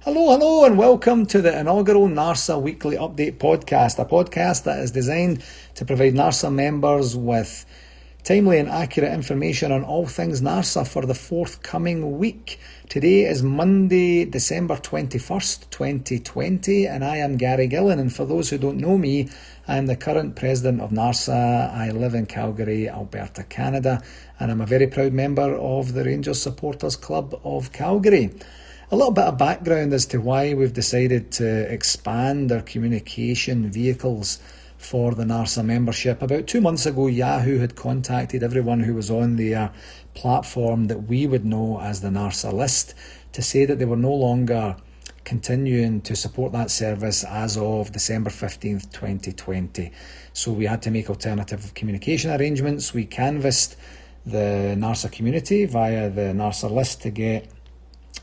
Hello, and welcome to the inaugural NARSA Weekly Update podcast, a podcast that is designed to provide NARSA members with timely and accurate information on all things NARSA for the forthcoming week. Today is Monday, December 21st, 2020, and I am Gary Gillan. And for those who don't know me, I am the current president of NARSA. I live in Calgary, Alberta, Canada, and I'm a very proud member of the Rangers Supporters Club of Calgary. A little bit of background as to why we've decided to expand our communication vehicles for the NARSA membership. About 2 months ago, Yahoo had contacted everyone who was on their platform that we would know as the NARSA list to say that they were no longer continuing to support that service as of December 15th, 2020. So we had to make alternative communication arrangements. We canvassed the NARSA community via the NARSA list to get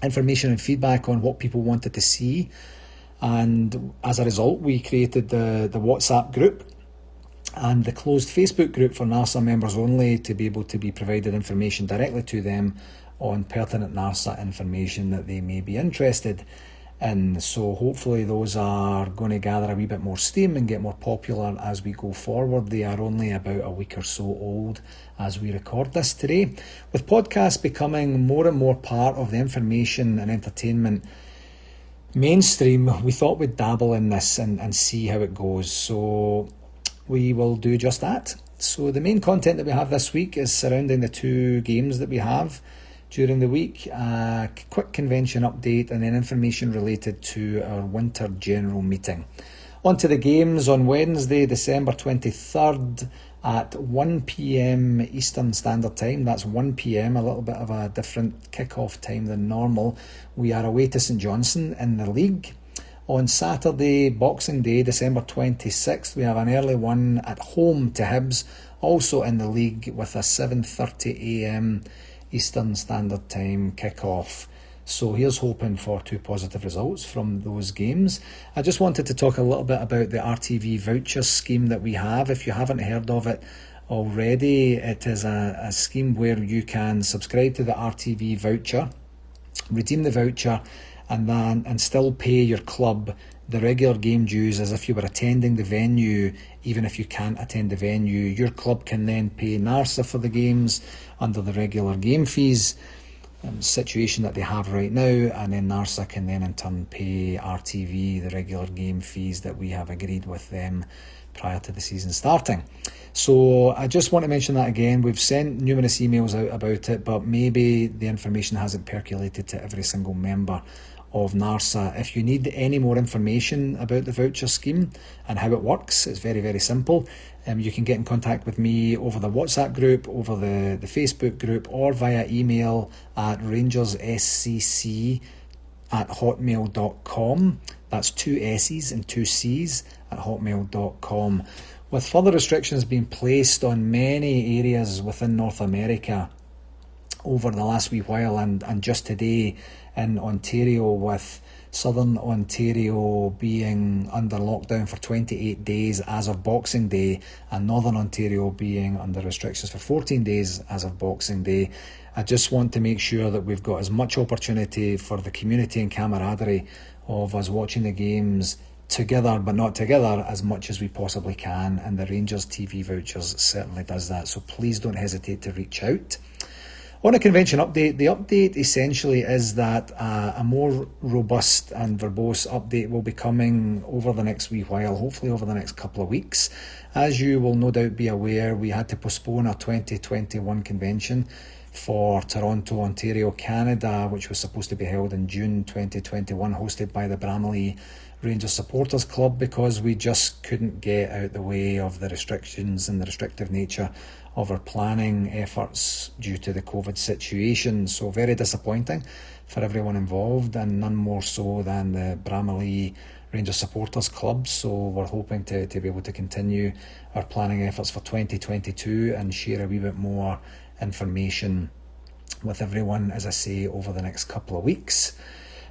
information and feedback on what people wanted to see, and as a result we created the WhatsApp group and the closed Facebook group for NARSA members only to be able to be provided information directly to them on pertinent NARSA information that they may be interested in. So hopefully those are going to gather a wee bit more steam and get more popular as we go forward. They are only about a week or so old as we record this today. With podcasts becoming more and more part of the information and entertainment mainstream, we thought we'd dabble in this and see how it goes. So we will do just that. So the main content that we have this week is surrounding the two games that we have during the week, a quick convention update, and then information related to our winter general meeting. On to the games. On Wednesday, December 23rd at 1 p.m. Eastern Standard Time, that's 1 p.m, a little bit of a different kick-off time than normal, we are away to St Johnstone in the league. On Saturday, Boxing Day, December 26th, we have an early one at home to Hibs, also in the league, with a 7:30 a.m. Eastern Standard Time kick-off. So here's hoping for two positive results from those games. I just wanted to talk a little bit about the RTV voucher scheme that we have. If you haven't heard of it already, it is a scheme where you can subscribe to the RTV voucher, redeem the voucher, and still pay your club the regular game dues as if you were attending the venue. Even if you can't attend the venue, your club can then pay NARSA for the games under the regular game fees situation that they have right now, and then NARSA can then in turn pay RTV the regular game fees that we have agreed with them prior to the season starting. So I just want to mention that again. We've sent numerous emails out about it, but maybe the information hasn't percolated to every single member of NARSA. If you need any more information about the voucher scheme and how it works, it's very, very simple. You can get in contact with me over the WhatsApp group, over the Facebook group, or via email at rangerssc@hotmail.com. That's 2 S's and 2 C's at hotmail.com. With further restrictions being placed on many areas within North America over the last wee while, and just today in Ontario, with Southern Ontario being under lockdown for 28 days as of Boxing Day, and Northern Ontario being under restrictions for 14 days as of Boxing Day, I just want to make sure that we've got as much opportunity for the community and camaraderie of us watching the games together but not together as much as we possibly can, and the Rangers TV vouchers certainly does that. So please don't hesitate to reach out. On a convention update, the update essentially is that a more robust and verbose update will be coming over the next wee while, hopefully over the next couple of weeks. As you will no doubt be aware, we had to postpone our 2021 convention for Toronto, Ontario, Canada, which was supposed to be held in June 2021, hosted by the Bramalea Rangers Supporters Club, because we just couldn't get out the way of the restrictions and the restrictive nature of our planning efforts due to the COVID situation. So very disappointing for everyone involved, and none more so than the Bramalea Rangers Supporters Club. So we're hoping to be able to continue our planning efforts for 2022 and share a wee bit more information with everyone, as I say, over the next couple of weeks.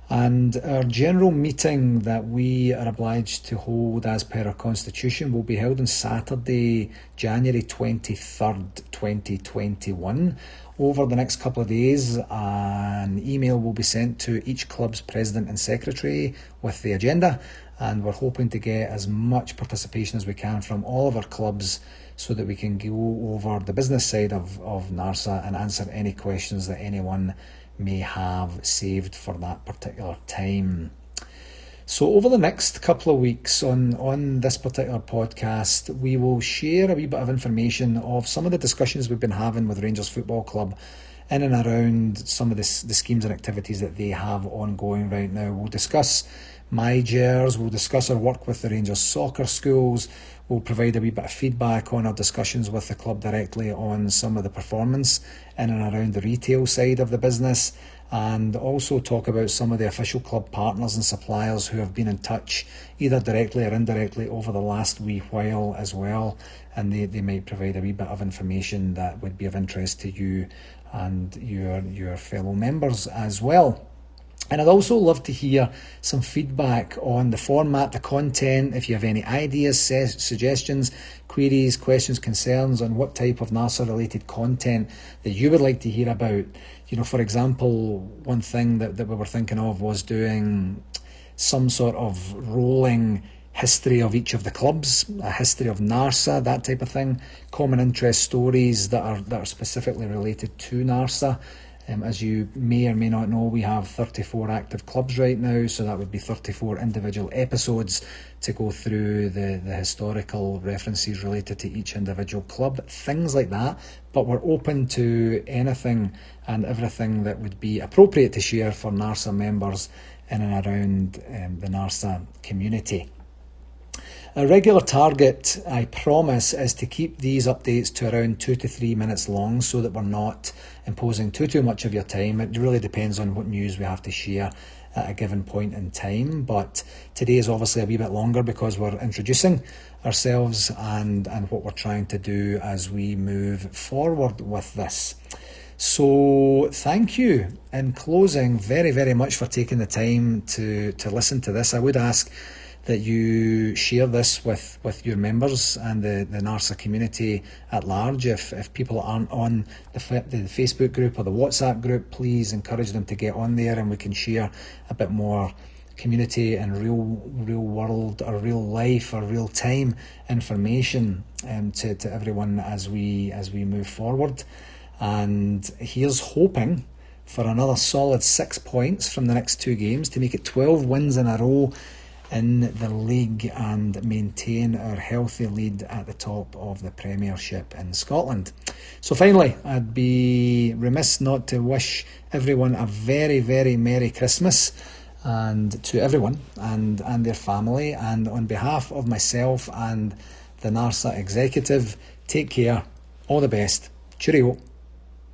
And our general meeting that we are obliged to hold as per our constitution will be held on Saturday, January 23rd, 2021. Over the next couple of days, an email will be sent to each club's president and secretary with the agenda, and we're hoping to get as much participation as we can from all of our clubs so that we can go over the business side of NARSA and answer any questions that anyone may have saved for that particular time. So over the next couple of weeks on this particular podcast, we will share a wee bit of information of some of the discussions we've been having with Rangers Football Club in and around some of the schemes and activities that they have ongoing right now. We'll discuss MyGers, we'll discuss our work with the Rangers soccer schools, we'll provide a wee bit of feedback on our discussions with the club directly on some of the performance in and around the retail side of the business, and also talk about some of the official club partners and suppliers who have been in touch either directly or indirectly over the last wee while as well, and they might provide a wee bit of information that would be of interest to you and your fellow members as well. And I'd also love to hear some feedback on the format, the content, if you have any ideas, suggestions, queries, questions, concerns on what type of NARSA-related content that you would like to hear about. For example, one thing that we were thinking of was doing some sort of rolling history of each of the clubs, a history of NARSA, that type of thing, common interest stories that are specifically related to NARSA. As you may or may not know, we have 34 active clubs right now, so that would be 34 individual episodes to go through the historical references related to each individual club, things like that. But we're open to anything and everything that would be appropriate to share for NARSA members in and around the NARSA community. A regular target, I promise, is to keep these updates to around 2 to 3 minutes long so that we're not imposing too much of your time. It really depends on what news we have to share at a given point in time, but today is obviously a wee bit longer because we're introducing ourselves and what we're trying to do as we move forward with this. So thank you in closing very, very much for taking the time to listen to this. I would ask that you share this with your members and the NARSA community at large. If people aren't on the Facebook group or the WhatsApp group, please encourage them to get on there and we can share a bit more community and real world or real life or real time information to everyone as we move forward. And here's hoping for another solid 6 points from the next 2 games to make it 12 wins in a row in the league and maintain our healthy lead at the top of the Premiership in Scotland. So finally, I'd be remiss not to wish everyone a very, very Merry Christmas, and to everyone and their family, and on behalf of myself and the NARSA executive, take care, all the best, cheerio.